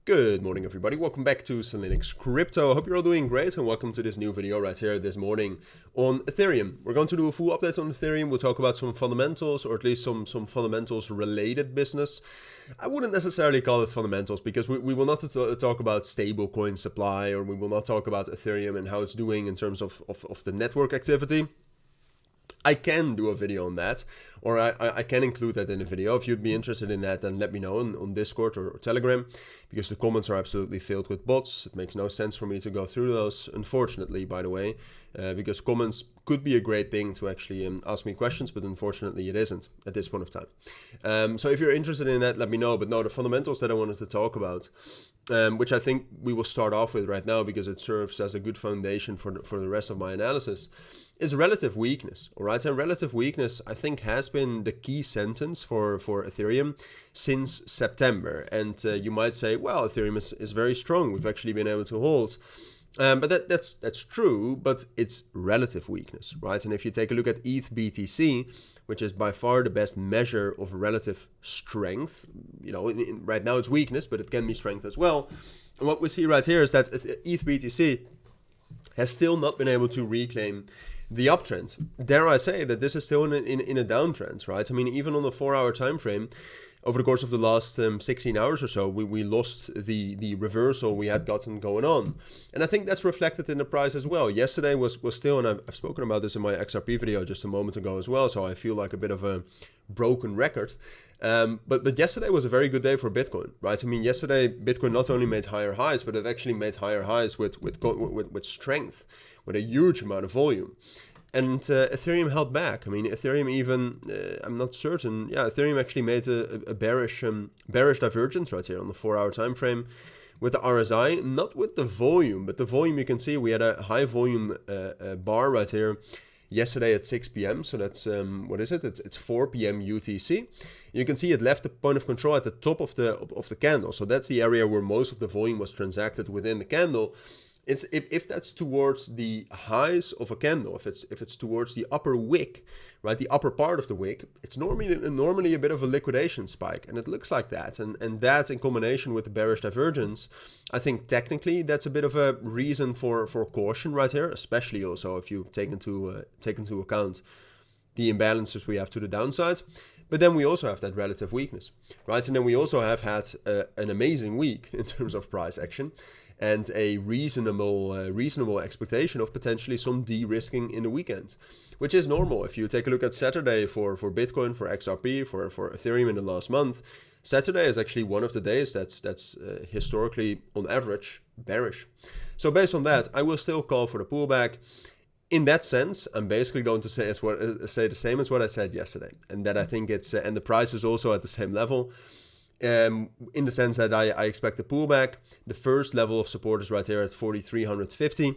Good morning, everybody. Welcome back to Cilinix Crypto. I hope you're all doing great, and welcome to this new video right here this morning on Ethereum. We're going to do a full update on Ethereum. We'll talk about some fundamentals, or at least some fundamentals related business. I wouldn't necessarily call it fundamentals because we will not talk about stablecoin supply, or we will not talk about Ethereum and how it's doing in terms of the network activity. I can do a video on that, or I can include that in a video. If you'd be interested in that, then let me know on Discord or Telegram, because the comments are absolutely filled with bots. It makes no sense for me to go through those, unfortunately, by the way, because comments could be a great thing to actually ask me questions, but unfortunately it isn't at this point of time. So if you're interested in that, let me know. But no, the fundamentals that I wanted to talk about, which I think we will start off with right now because it serves as a good foundation for the rest of my analysis, is relative weakness. All right, and relative weakness, I think, has been the key sentence for Ethereum since September. And you might say, well, Ethereum is very strong. We've actually been able to hold. But that's true, but it's relative weakness, right? And if you take a look at ETH BTC, which is by far the best measure of relative strength, you know, right now it's weakness, but it can be strength as well. And what we see right here is that ETH BTC has still not been able to reclaim the uptrend. Dare I say that this is still in a downtrend, right? I mean, even on the 4-hour time frame, over the course of the last 16 hours or so, we lost the reversal we had gotten going on. And I think that's reflected in the price as well. Yesterday was still, and I've spoken about this in my XRP video just a moment ago as well, so I feel like a bit of a broken record. But yesterday was a very good day for Bitcoin, right? I mean, yesterday Bitcoin not only made higher highs, but it actually made higher highs with strength, with a huge amount of volume. And Ethereum held back. I mean, Ethereum even, I'm not certain. Yeah, Ethereum actually made a bearish divergence right here on the 4-hour time frame with the RSI, not with the volume, but the volume you can see we had a high volume bar right here yesterday at 6 p.m. So that's, what is it? It's 4 p.m. UTC. You can see it left the point of control at the top of the candle. So that's the area where most of the volume was transacted within the candle. It's if that's towards the highs of a candle, if it's towards the upper wick, right, the upper part of the wick, it's normally a bit of a liquidation spike, and it looks like that. And that in combination with the bearish divergence, I think technically that's a bit of a reason for caution right here, especially also if you take into account the imbalances we have to the downside. But then we also have that relative weakness, right? And then we also have had an amazing week in terms of price action, and a reasonable expectation of potentially some de-risking in the weekend, which is normal. If you take a look at Saturday for Bitcoin, for XRP, for Ethereum in the last month, Saturday is actually one of the days that's historically, on average, bearish. So based on that, I will still call for the pullback. In that sense, I'm basically going to say the same as what I said yesterday, and that I think it's and the price is also at the same level. In the sense that I expect a pullback. The first level of support is right here at 4,350.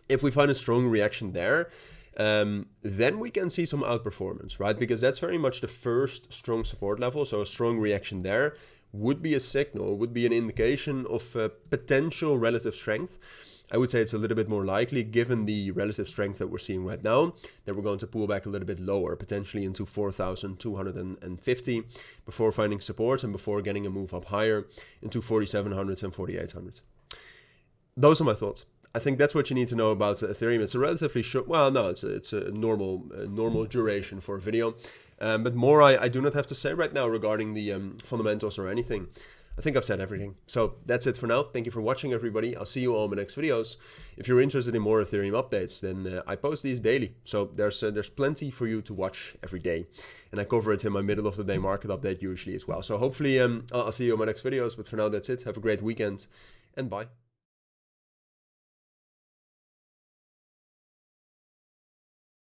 If we find a strong reaction there, then we can see some outperformance, right? Because that's very much the first strong support level. So a strong reaction there would be a signal, would be an indication of potential relative strength. I would say it's a little bit more likely, given the relative strength that we're seeing right now, that we're going to pull back a little bit lower, potentially into 4,250 before finding support and before getting a move up higher into 4,700 and 4,800. Those are my thoughts. I think that's what you need to know about Ethereum. It's a relatively short, well, no, it's a normal duration for a video. But more I do not have to say right now regarding the fundamentals or anything. I think I've said everything. So that's it for now. Thank you for watching, everybody. I'll see you all in my next videos. If you're interested in more Ethereum updates, then I post these daily. So there's plenty for you to watch every day. And I cover it in my middle of the day market update usually as well. So hopefully I'll see you in my next videos. But for now, that's it. Have a great weekend and bye.